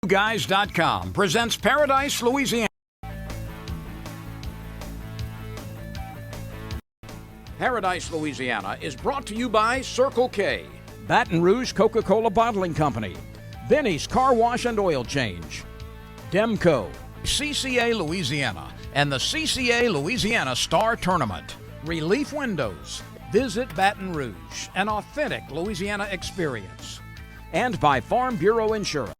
Guys.com presents Paradise, Louisiana. Paradise, Louisiana is brought to you by Circle K, Baton Rouge Coca-Cola Bottling Company, Benny's Car Wash and Oil Change, Demco, CCA Louisiana, and the CCA Louisiana Star Tournament, Relief Windows, Visit Baton Rouge, an authentic Louisiana experience, and by Farm Bureau Insurance.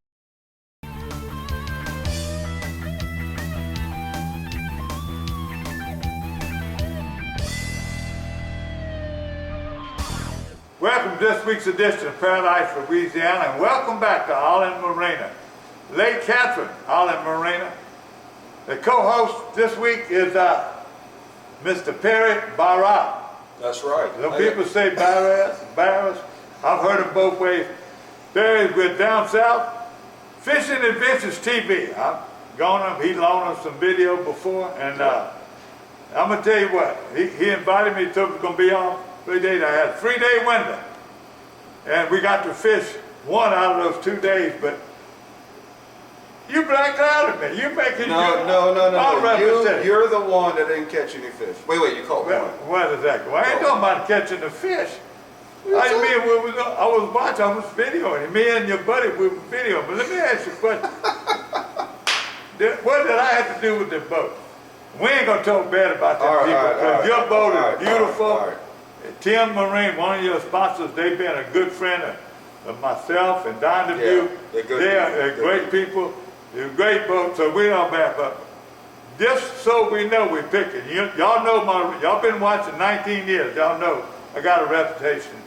Welcome to this week's edition of Paradise, Louisiana, and welcome back to Island Marina. Lake Catherine, Island Marina. The co-host this week is Mr. Perry Barra. That's right. Some people say Barras. I've heard them both ways. Perry's with Down South Fishing Adventures TV. I've gone up, he loaned us some video before, and I'm going to tell you what, he invited me to, was going to be on 3 days. I had a 3-day window, and we got to fish one out of those 2 days, but you blacked out at me. You making No. You're the one that didn't catch any fish. Wait, you caught one. What is that? Well, I ain't talking about catching the fish. I was watching, I was videoing. Me and your buddy, we were videoing. But let me ask you a question. What did I have to do with the boat? We ain't going to talk bad about them people. Your boat is beautiful. Tim Marine, one of your sponsors, they've been a good friend of myself and Don DeVue. They're great people. They're a great boat, so we don't bad. But just so we know, we pick it. Y'all know y'all been watching 19 years. Y'all know I got a reputation,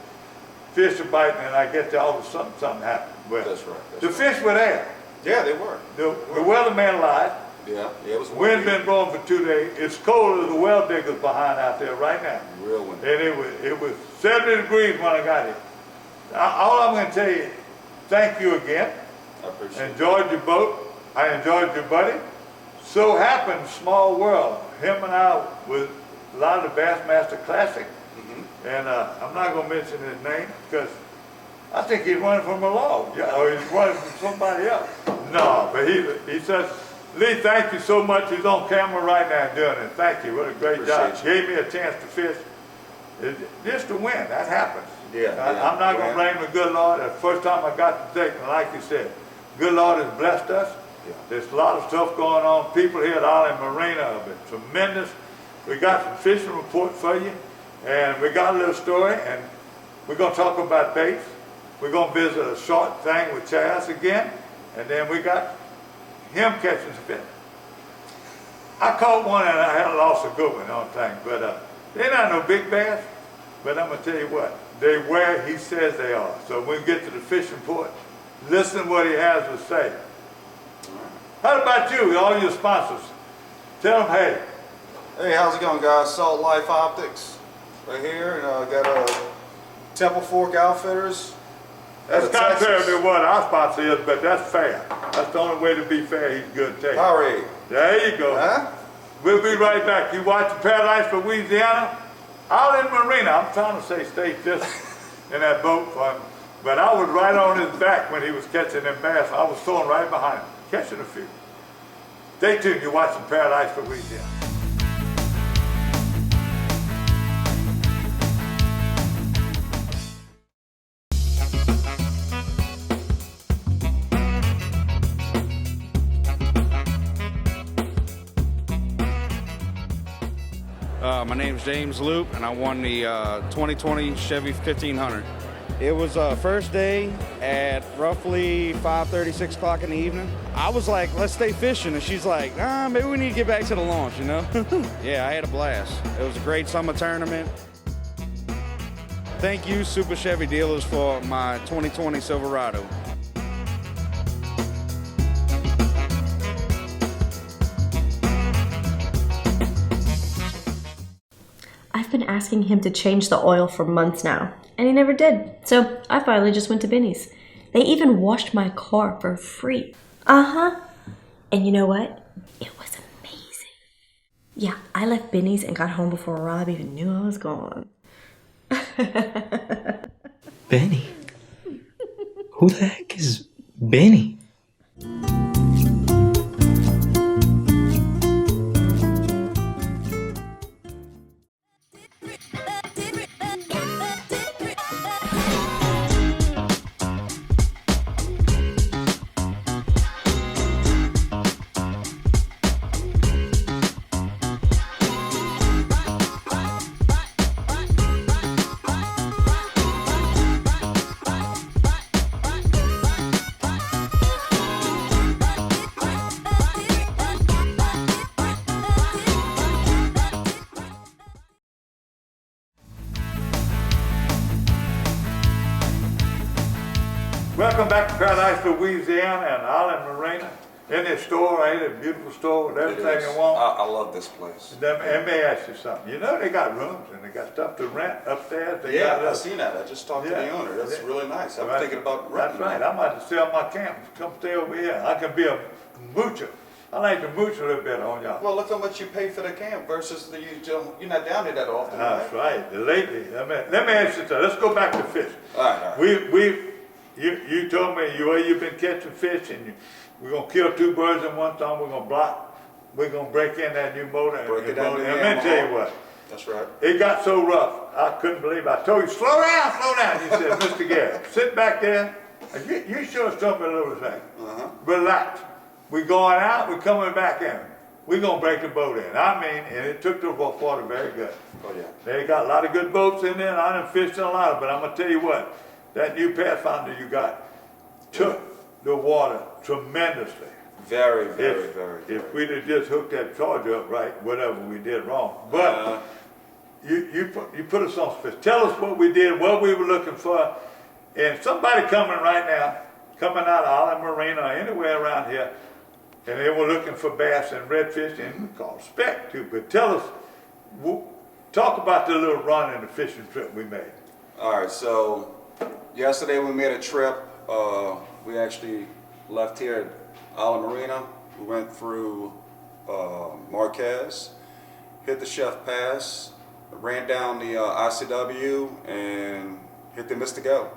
fishing, biting, and I get to all of a sudden something happened. Well, that's right. The fish were there. Yeah, they were. The weatherman lied. Yeah, it was wind been blowing for 2 days. It's cold as the well diggers behind out there right now. Real wind. And it was 70 degrees when I got here. All I'm going to tell you, thank you again. I appreciate it. Enjoyed your boat. I enjoyed your buddy. So happened, small world. Him and I was a lot of the Bassmaster Classic. And I'm not going to mention his name because I think he's running from a law. Or he's running from somebody else. No, but he says, Lee, thank you so much. He's on camera right now doing it. Thank you. What a great job. Gave me a chance to fish. Just to win. That happens. I'm not going to blame the good Lord. The first time I got to take, and like you said, good Lord has blessed us. There's a lot of stuff going on. People here at Island Marina have been tremendous. We got some fishing report for you, and we got a little story, and we're going to talk about baits. We're going to visit a short thing with Chaz again, and then we got him catching some fish. I caught one, and I had lost a good one on thing, but they're not no big bass, but I'm going to tell you what, they're where he says they are. So when we get to the fishing report, listen to what he has to say. How about you, all your sponsors? Tell them, hey. Hey, how's it going, guys? Salt Life Optics right here. And got a Temple Fork Outfitters. That's contrary to what our sponsor is, but that's fair. That's the only way to be fair. He's good to take. Powerade. There you go. Huh? We'll be right back. You watching Paradise, Louisiana? Out in Marina. I'm trying to say stay just in that boat for him. But I was right on his back when he was catching them bass. I was throwing right behind him, catching a few. Stay tuned. You're watching Paradise, Louisiana. My name's James Loop, and I won the 2020 Chevy 1500. It was first day at roughly 5:30, 6 o'clock in the evening. I was like, let's stay fishing, and she's like, maybe we need to get back to the launch, you know? Yeah, I had a blast. It was a great summer tournament. Thank you, Super Chevy Dealers, for my 2020 Silverado. I've been asking him to change the oil for months now, and he never did. So I finally just went to Benny's. They even washed my car for free. And you know what? It was amazing. Yeah, I left Benny's and got home before Rob even knew I was gone. Benny? Who the heck is Benny? Welcome back to Paradise, Louisiana and Island Marina. In this store, right? A beautiful store with everything you want. I love this place. Let me ask you something. You know they got rooms and they got stuff to rent upstairs. They Yeah, got I've seen that. I just talked to the owner. That's really nice. I'm thinking about renting. That's right. I'm about to sell my camp. Come stay over here. I can be a moocher. I like to mooch a little bit on y'all. Well, look how much you pay for the camp versus you're not down there that often. That's right. Lately, let me ask you something. Let's go back to fish. All right. You told me you've been catching fish and we're gonna kill two birds in one stone. We're gonna break in that new motor. Break it down. And let me tell you what. That's right. It got so rough, I couldn't believe it. I told you, slow down. He said, Mr. Gary, sit back there. You show us something a little thing. Relax. We're going out, we're coming back in. We're gonna break the boat in. I mean, and it took the water very good. Oh yeah. They got a lot of good boats in there, and I done fished in a lot of them, but I'm gonna tell you what, that new Pathfinder you got took the water tremendously. Very. If we'd have just hooked that charger up right, whatever we did wrong. But you put us on fish. Tell us what we did, what we were looking for. And somebody coming right now, coming out of Island Marina or anywhere around here, and they were looking for bass and redfish, and we call speck too. But tell us, talk about the little run and the fishing trip we made. All right. So yesterday we made a trip. We actually left here at Island Marina. We went through Marquez, hit the Chef Pass, ran down the ICW, and hit the Mr. Go.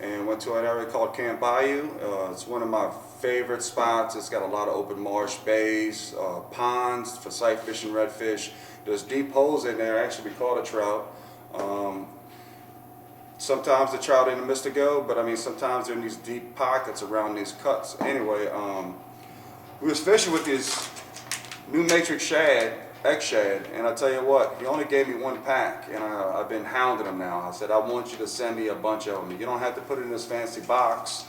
And went to an area called Camp Bayou. It's one of my favorite spots. It's got a lot of open marsh bays, ponds for sight fishing redfish. There's deep holes in there. Actually, we caught a trout. Sometimes the trout in the Mr. Go, but I mean sometimes they're in these deep pockets around these cuts. Anyway, we was fishing with these new matrix shad, egg shad, and I tell you what, he only gave me one pack, and I've been hounding him now. I said, I want you to send me a bunch of them. You don't have to put it in this fancy box.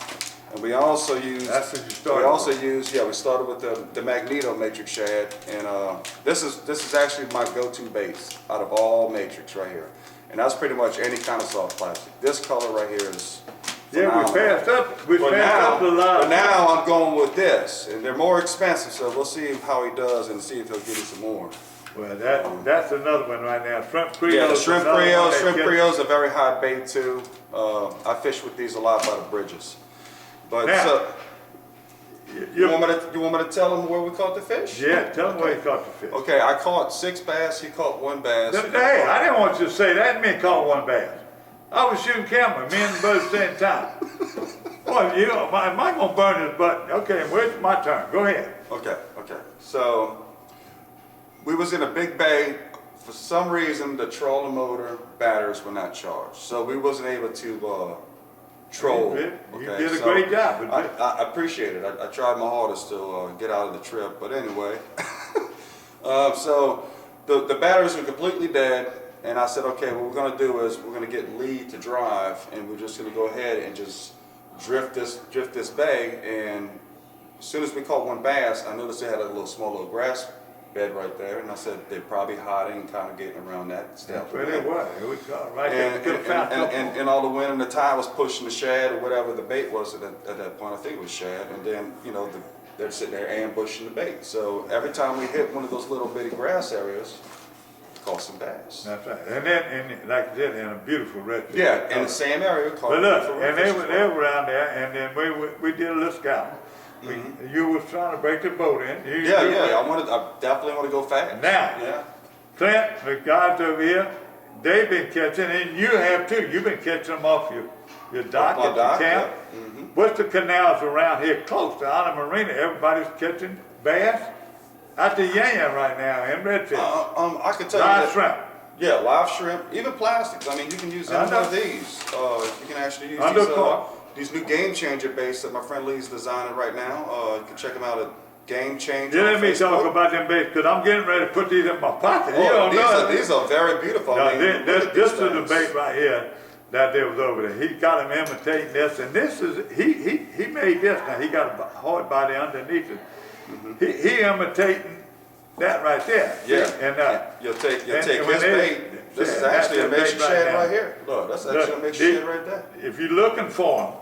And we also used, That's what you started with. we started with the Magneto matrix shad, and this is actually my go-to base out of all matrix right here. And that's pretty much any kind of soft plastic. This color right here is phenomenal. Yeah, we passed up the line. But now I'm going with this, and they're more expensive, so we'll see how he does and see if he'll give me some more. Well, that's another one right now. Shrimp Creole. Yeah, the shrimp Creole's a very high bait too. I fish with these a lot by the bridges. But now, you want me to tell him where we caught the fish? Yeah, tell him where you caught the fish. Okay, I caught 6 bass. He caught 1 bass. Hey, I didn't want you to say that. Me caught 1 bass. I was shooting camera, me and the bird at the same time. Boy, you know, am I gonna burn this button? Okay, where's my turn? Go ahead. Okay. So we was in a big bay. For some reason, the trolling motor batteries were not charged, so we wasn't able to troll. You did a great job. I appreciate it. I tried my hardest to get out of the trip, but anyway. So the batteries were completely dead, and I said, okay, what we're going to do is we're going to get Lee to drive, and we're just going to go ahead and just drift this bay. And as soon as we caught 1 bass, I noticed they had a small little grass bed right there, and I said they're probably hiding and kind of getting around that stuff. That's where they were. It was right there. And all the wind and the tide was pushing the shad or whatever the bait was at that point. I think it was shad, and then they're sitting there ambushing the bait. So every time we hit one of those little bitty grass areas, caught some bass. That's right. And then, like I said, in a beautiful redfish. Yeah, in the same area. But look, and they were around there, and then we did a little scouting. You was trying to break the boat in. I definitely want to go fast. Now, Clint, the guys over here, they've been catching, and you have too. You've been catching them off your dock at the camp. Yeah. Mm-hmm. What's the canals around here close to Island Marina? Everybody's catching bass out the Yan right now and redfish. I can tell live you that, shrimp. Yeah, live shrimp, even plastics. I mean, you can use any one of these. You can actually use these new Game Changer baits that my friend Lee's designing right now. You can check them out at Game Changer. Yeah, let me talk about them baits, because I'm getting ready to put these in my pocket. These are very beautiful. No, this is the bait right here that there was over there. He got him imitating this, and this is, he made this. Now, he got a hard body underneath it. Mm-hmm. He imitating that right there. Yeah, and you'll take his bait. This is actually a matrix shad right here. Look, that's actually a matrix shad right there. If you're looking for them,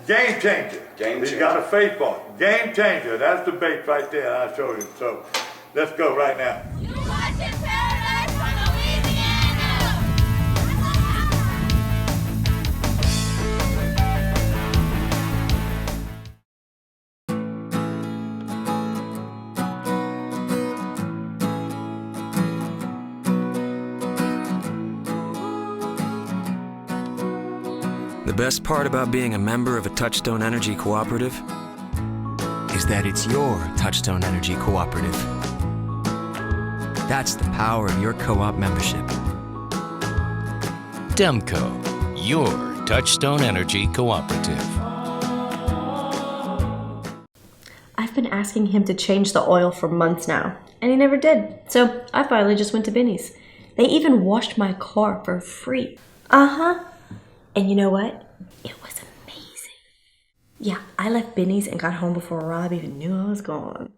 Game changer. Game He's changer. got a face ball. Game changer. That's the bait right there. I showed you. So let's go right now. You're watching Paradise from Louisiana. The best part about being a member of a Touchstone Energy Cooperative is that it's your Touchstone Energy Cooperative. That's the power of your co-op membership. Demco, your Touchstone Energy Cooperative. I've been asking him to change the oil for months now, and he never did. So I finally just went to Benny's. They even washed my car for free. Uh-huh. And you know what? It was amazing. Yeah, I left Benny's and got home before Rob even knew I was gone.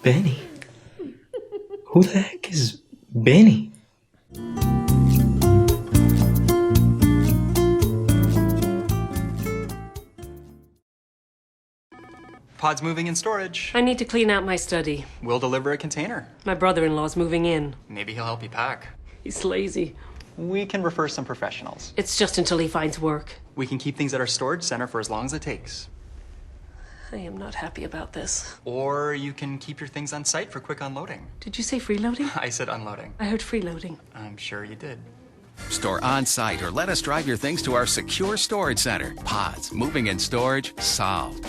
Benny? Who the heck is Benny? Pod's moving in storage. I need to clean out my study. We'll deliver a container. My brother-in-law's moving in. Maybe he'll help you pack. He's lazy. We can refer some professionals. It's just until he finds work. We can keep things at our storage center for as long as it takes. I am not happy about this. Or you can keep your things on site for quick unloading. Did you say freeloading? I said unloading. I heard freeloading. I'm sure you did. Store on site or let us drive your things to our secure storage center. Pods, moving and storage, solved.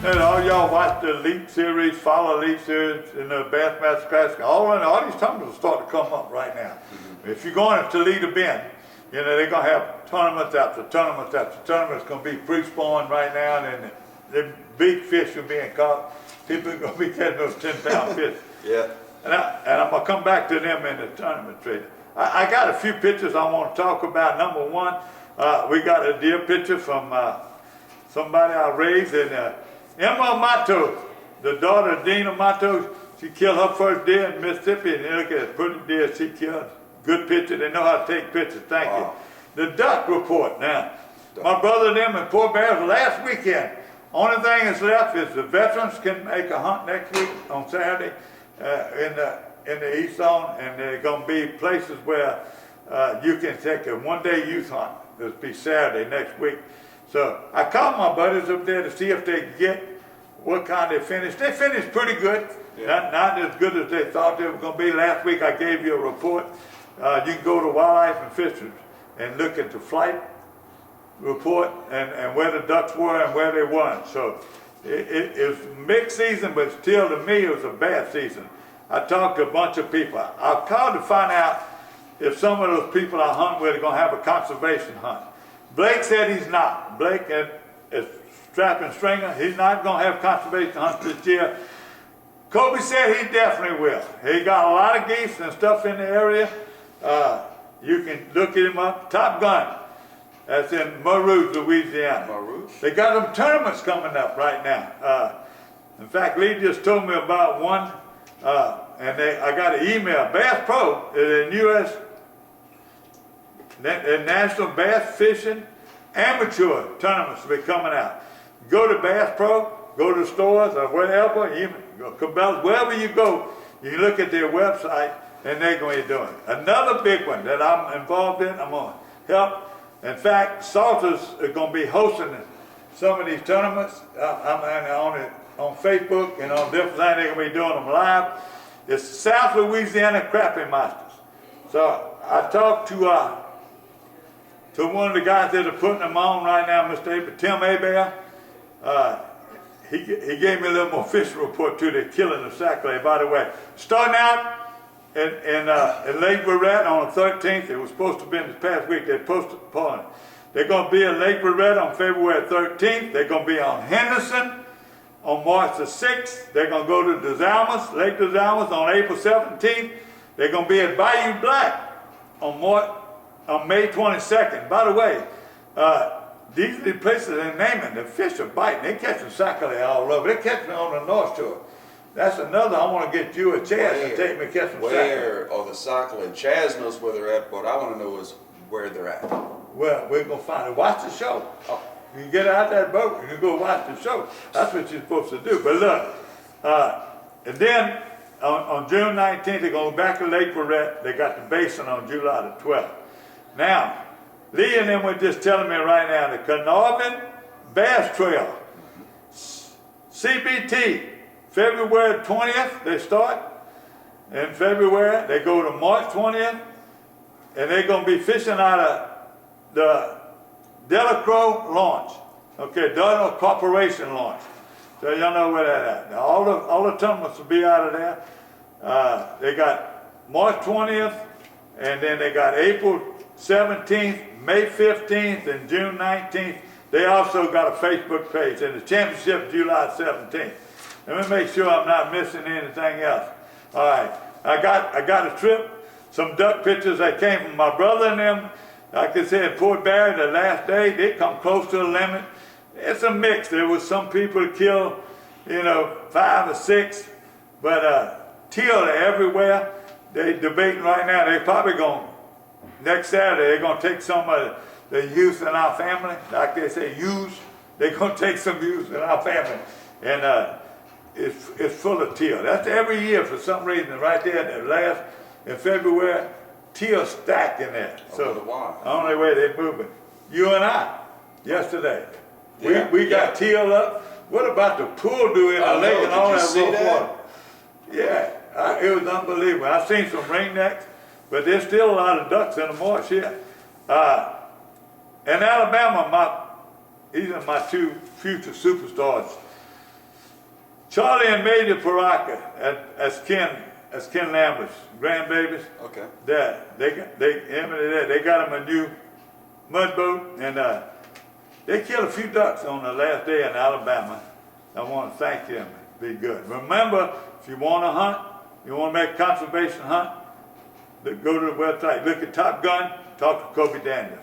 And all y'all watch the Elite Series, follow Elite Series in the Bassmaster Classic. All these tournaments are starting to come up right now. If you're going to Toledo Bend, you know, they're going to have tournaments after tournaments after tournaments. It's going to be free-spawn right now, and the big fish are being caught. People are going to be catching those 10-pound fish. Yeah. And I'm going to come back to them in the tournament trade. I got a few pictures I want to talk about. Number one, we got a deer picture from somebody I raised in Emma Mato, the daughter of Dina Mato. She killed her first deer in Mississippi, and look at that pretty deer she killed. Good picture. They know how to take pictures. Thank you. The duck report now. My brother and them in Fort Bears last weekend. Only thing that's left is the veterans can make a hunt next week on Saturday in the East Zone, and there are going to be places where you can take a one-day youth hunt. It'll be Saturday next week. So I called my buddies up there to see if they could get what kind they finished. They finished pretty good. Yeah. Not as good as they thought they were going to be. Last week I gave you a report. You can go to Wildlife and Fisheries and look at the flight report and where the ducks were and where they weren't. So it's mixed season, but still to me it was a bad season. I talked to a bunch of people. I called to find out if some of those people I hunt with are going to have a conservation hunt. Blake said he's not. Blake is strapping stringer. He's not going to have conservation hunts this year. Kobe said he definitely will. He got a lot of geese and stuff in the area. You can look at him up. Top Gun. That's in Mer Rouge, Louisiana. Mer Rouge? They got them tournaments coming up right now. In fact, Lee just told me about one, and I got an email. Bass Pro is in U.S. National Bass Fishing Amateur tournaments will be coming out. Go to Bass Pro, go to the stores or wherever, even Cabela's, wherever you go, you can look at their website and they're going to be doing it. Another big one that I'm involved in, I'm going to help. In fact, Salters are going to be hosting some of these tournaments. On Facebook and on different things, they're going to be doing them live. It's South Louisiana Crappie Masters. So I talked to one of the guys that are putting them on right now, Mr. Tim Hebert. He gave me a little more fishing report too. They're killing the Sacklay. By the way, starting out in Lake Barrett on the 13th. It was supposed to be this past week. They postponed it. They're going to be at Lake Barrett on February 13th. They're going to be on Henderson on March the 6th. They're going to go to Desalmas, Lake Desalmas on April 17th. They're going to be at Bayou Black on May 22nd. By the way, these are the places they're naming. The fish are biting. They're catching Sacklay all over. They're catching on the North Shore. That's another, I wanna get you a chance to take me catch some sack. Where are the Socklet? Chaz knows where they're at, but I want to know is where they're at. Well, we're gonna find it. Watch the show. You can get out that boat and you go watch the show. That's what you're supposed to do. But look, and then on June 19th, they're going back to Lake Barrett. They got the basin on July the 12th. Now, Lee and them were just telling me right now, the Carnarvon Bass Trail, CBT, February 20th, they start. In February, they go to March 20th, and they're going to be fishing out of the Delacroix launch. Okay, Delacroix Corporation launch. So y'all know where that at. All the tournaments will be out of there. They got March 20th, and then they got April 17th, May 15th, and June 19th. They also got a Facebook page, and the championship July 17th. Let me make sure I'm not missing anything else. All right, I got a trip, some duck pictures that came from my brother and them. Like I said, Fort Barry, the last day, they come close to the limit. It's a mix. There was some people killed, 5 or 6, but teal are everywhere. They debating right now. They probably next Saturday, they're going to take some of the youth in our family. Like they say, youth. They're going to take some youth in our family. And it's full of teal. That's every year for some reason. Right there in February, teal stacked in there. So the only way they're moving. You and I, yesterday, we got teal up. What about the pool doing in the lake and all that rough water? Yeah, it was unbelievable. I've seen some ringnecks, but there's still a lot of ducks in the marsh here. In Alabama, these are my 2 future superstars. Charlie and Major Paraka as Ken Lambert's grandbabies. Okay. They got them a new mud boat, and they killed a few ducks on the last day in Alabama. I want to thank them. Be good. Remember, if you want to hunt, you want to make a conservation hunt, go to the website, look at Top Gun, talk to Kobe Daniels.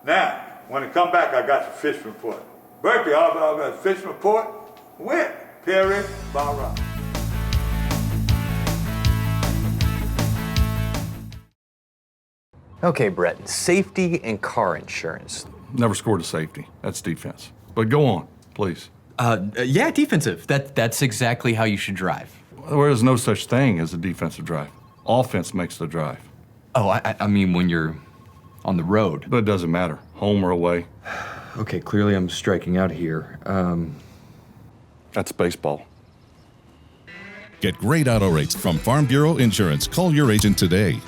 Now, when I come back, I got the fish report. Berkeley, I got the fish report with Perry Barra. Okay, Brett, safety and car insurance. Never scored a safety. That's defense. But go on, please. Yeah, defensive. That's exactly how you should drive. There is no such thing as a defensive drive. Offense makes the drive. Oh, I mean when you're on the road. But it doesn't matter, home or away. Okay, clearly I'm striking out here. That's baseball. Get great auto rates from Farm Bureau Insurance. Call your agent today.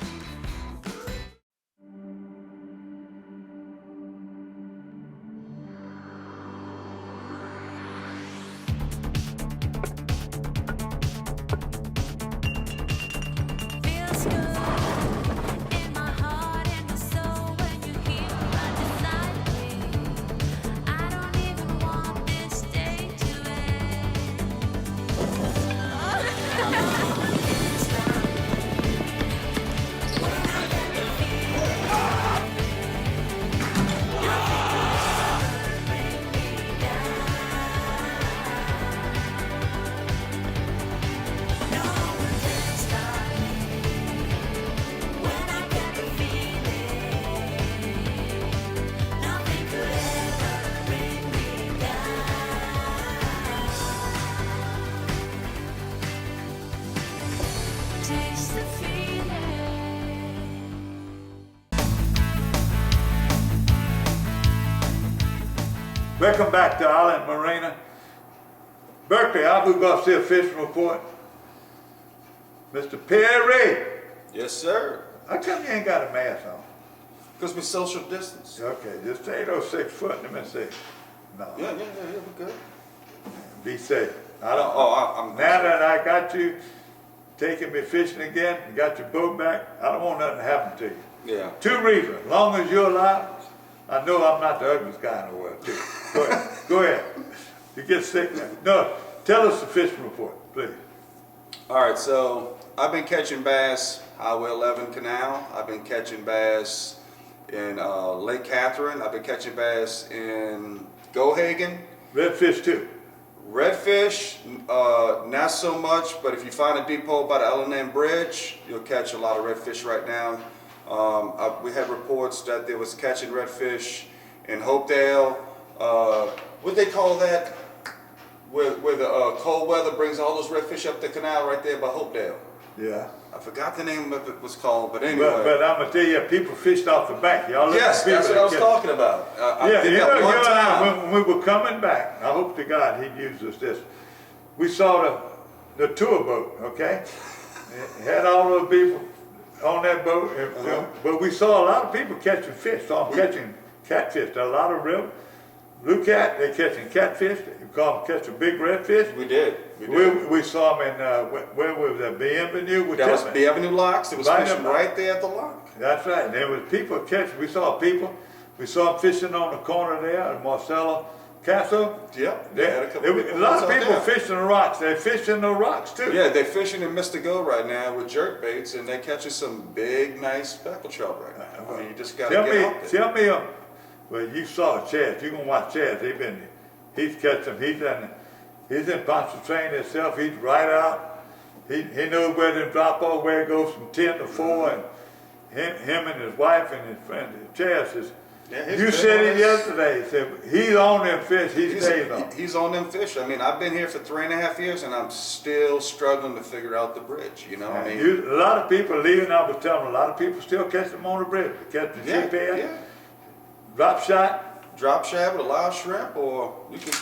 Welcome back to Island Marina. Berkeley, I'll go see a fishing report. Mr. Perry. Yes, sir. How come you ain't got a mask on? Because we social distance. Okay, just stay those 6 foot. Let me see. No. Yeah, we're good. Be safe. I don't. I'm now that I got you taking me fishing again, and got your boat back, I don't want nothing to happen to you. Yeah. 2 reasons. As long as you're alive, I know I'm not the ugliest guy in the world, too. Go ahead. Go ahead. You get sick now. No, tell us the fishing report, please. All right, so I've been catching bass Highway 11 Canal. I've been catching bass in Lake Catherine. I've been catching bass in Gohagen. Redfish too. Redfish, not so much, but if you find a depot by the L&N Bridge, you'll catch a lot of redfish right now. We had reports that there was catching redfish in Hopedale. What they call that? Where the cold weather brings all those redfish up the canal right there by Hopedale. Yeah. I forgot the name of it was called, but anyway. But I'm gonna tell you, people fished off the bank. Y'all yes, that's what I was talking about. Yeah, you know, when we were coming back, I hope to God He'd use us this. We saw the tour boat, okay? It had all those people on that boat, but we saw a lot of people catching fish. Saw them catching catfish. A lot of real blue cat. They catching catfish. You call them catching big redfish. We did. We saw them in where was that? Bienvenue. That was Bienvenue Locks. It was right fishing right there at the lock. That's right. And there was people catching. We saw people. We saw them fishing on the corner there at Marcelo Castle. Yep. A lot of people fishing the rocks. They fishing the rocks too. Yeah, they're fishing in Mr. Go right now with jerk baits, and they're catching some big, nice speckled trout right now. I mean, you just got to get out there. Tell me, well, you saw Chaz. You're gonna watch Chaz. He's catching. He's in Pontchartrain himself. He's right out. He knows where to drop off, where it goes from 10 to 4, and him and his wife and his friend Chaz is. Yeah, you said it yesterday. He said he's on them fish. He stays on. He's on them fish. I mean, I've been here for 3.5 years, and I'm still struggling to figure out the bridge. You know, I mean, a lot of people leaving. I was telling them, a lot of people still catch them on the bridge. Catch the cheap head, drop shot with a live shrimp, or you can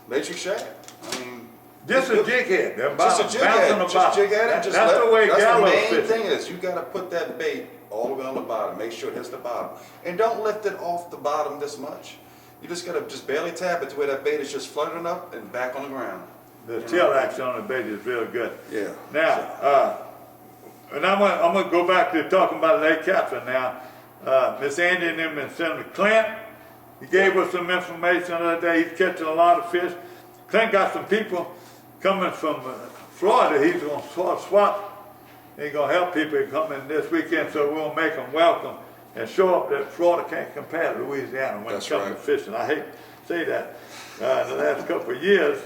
matrix shad. I mean, just a jig head. Just a jig head. Just jig head. And that's the way Gallo fish. The main fish. thing is you got to put that bait all the way on the bottom. Make sure it hits the bottom, and don't lift it off the bottom this much. You just got to just barely tap it to where that bait is just floating up and back on the ground. The tail action on the bait is real good. Yeah. Now, and I'm gonna go back to talking about Lake Captain now. Miss Andy and them in Senator Clint. He gave us some information the other day. He's catching a lot of fish. Clint got some people coming from Florida. He's going to swap. He's going to help people coming this weekend, so we'll make them welcome and show up that Florida can't compare to Louisiana when it comes to fishing. I hate to say that. The last couple of years,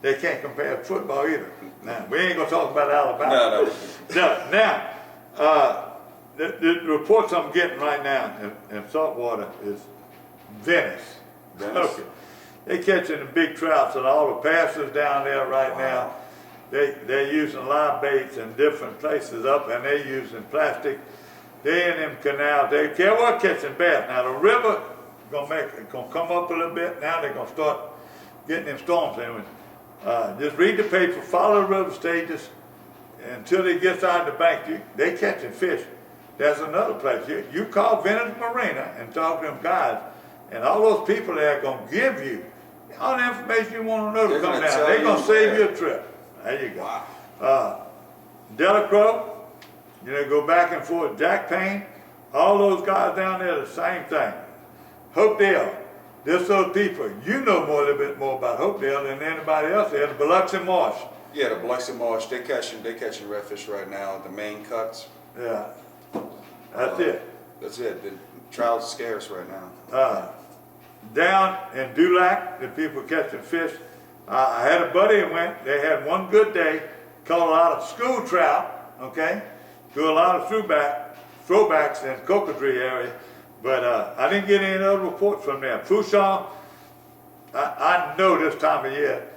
they can't compare to football either. Now, we ain't going to talk about Alabama. No. Now, the reports I'm getting right now in saltwater is Venice. Okay. They're catching the big trouts and all the passes down there right now. They're using live baits in different places up, and they're using plastic. They're in them canals. They care what catching bass. Now the river gonna come up a little bit. Now they're gonna start getting them storms in. Just read the paper, follow the river stages until it gets out of the bank. They catching fish. There's another place. You call Venice Marina and talk to them guys, and all those people there are going to give you all the information you want to know to come down. They're going to save you a trip. There you go. Wow. Delacroix, go back and forth. Jack Payne, all those guys down there, the same thing. Hopedale, this those people. You know a little bit more about Hopedale than anybody else there. The Biloxi Marsh. Yeah, the Biloxi Marsh. They're catching redfish right now. The main cuts. Yeah. That's it. That's it. The trout's scarce right now. Down in Dulac, the people catching fish. I had a buddy who went. They had one good day, caught a lot of school trout. Okay, do a lot of throwbacks in Cocodrie area, but I didn't get any other reports from them. Fouchon, I know this time of year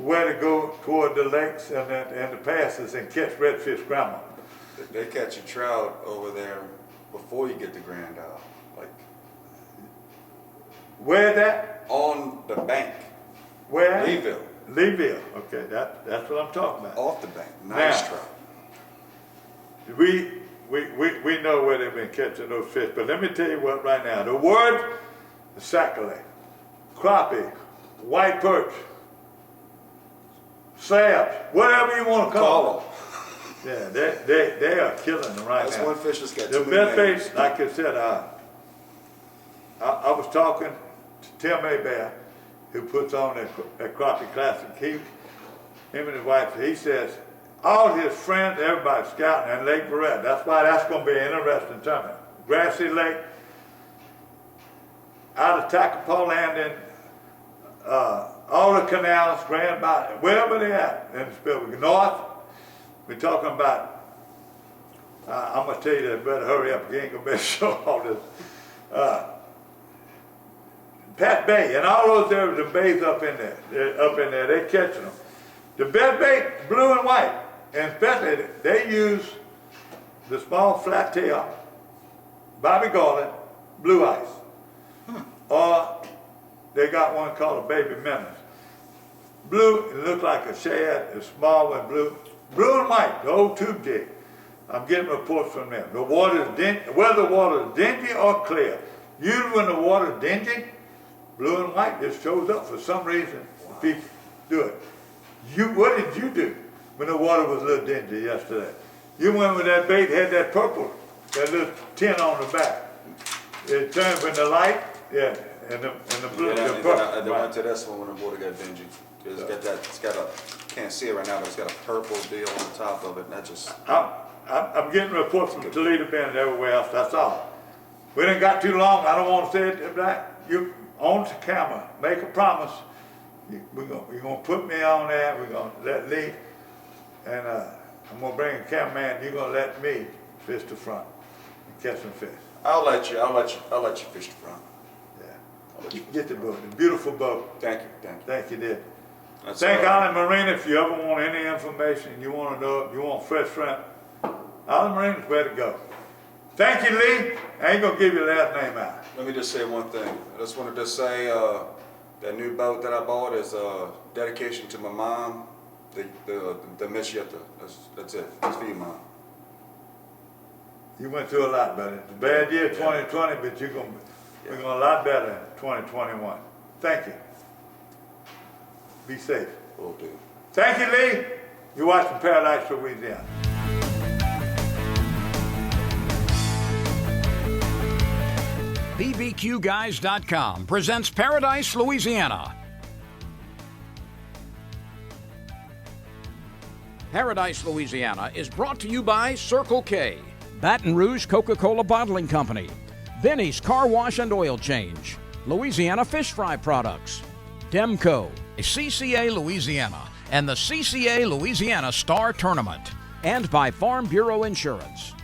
where to go toward the lakes and the passes and catch redfish grandma. They catch a trout over there before you get to Grand Isle. Like, where that? On the bank. Where? Leeville. Leeville. Okay, that's what I'm talking about. Off the bank. Nice now, trout. We know where they've been catching those fish, but let me tell you what right now. The word is sac-a-lait, crappie, white perch, slabs, whatever you want to call them. Yeah, they are killing them right now. That's one fish that's got the best bait, like I said, I was talking to Tim Maybear, who puts on that Crappie Classic. Him and his wife, he says, all his friends, everybody's scouting in Lake Barrett. That's why that's going to be an interesting tournament. Grassy Lake, out of Takapo Landing, all the canals, Grand Mountain, wherever they're at in the Spillway. North, we're talking about, I'm going to tell you that, better hurry up, you ain't going to be able to show all this. Pat Bay, and all those areas, the bays up in there, they're catching them. The best bait, blue and white, and especially they use the small flat tail, Bobby Garland, blue ice. Or they got one called a baby menace. Blue, it looks like a shad, it's small and blue. Blue and white, the old tube jig. I'm getting reports from them. The water is dingy, whether the water is dingy or clear. Usually when the water is dingy, blue and white just shows up for some reason. People do it. What did you do when the water was a little dingy yesterday? You went with that bait, had that purple, that little tin on the back. It turned when the light, yeah, and the blue, Yeah, the purple. I went to this one when the water got dingy. It's got a, can't see it right now, but it's got a purple deal on the top of it, and that just... I'm getting reports from Toledo Bend and everywhere else, that's all. We didn't got too long, I don't want to say it like you on the camera, make a promise. You're gonna put me on there, we're gonna let Lee, and I'm gonna bring a cameraman, you're gonna let me fish the front and catch some fish. I'll let you fish the front. Yeah. Get the boat, the beautiful boat. Thank you. Thank you, dear. That's Thank Island Marina. If you ever want any information, you want to know, you want fresh shrimp, Island Marina is where to go. Thank you, Lee. I ain't gonna give your last name out. Let me just say one thing. I just wanted to say that new boat that I bought is a dedication to my mom. The Miss Yitta. That's it. That's for you, Mom. You went through a lot, buddy. It's a bad year, 2020, but we're going a lot better in 2021. Thank you. Be safe. Will do. Thank you, Lee. You're watching Paradise, Louisiana. BBQGuys.com presents Paradise, Louisiana. Paradise, Louisiana is brought to you by Circle K, Baton Rouge Coca-Cola Bottling Company, Benny's Car Wash and Oil Change, Louisiana Fish Fry Products, Demco, CCA Louisiana, and the CCA Louisiana Star Tournament, and by Farm Bureau Insurance.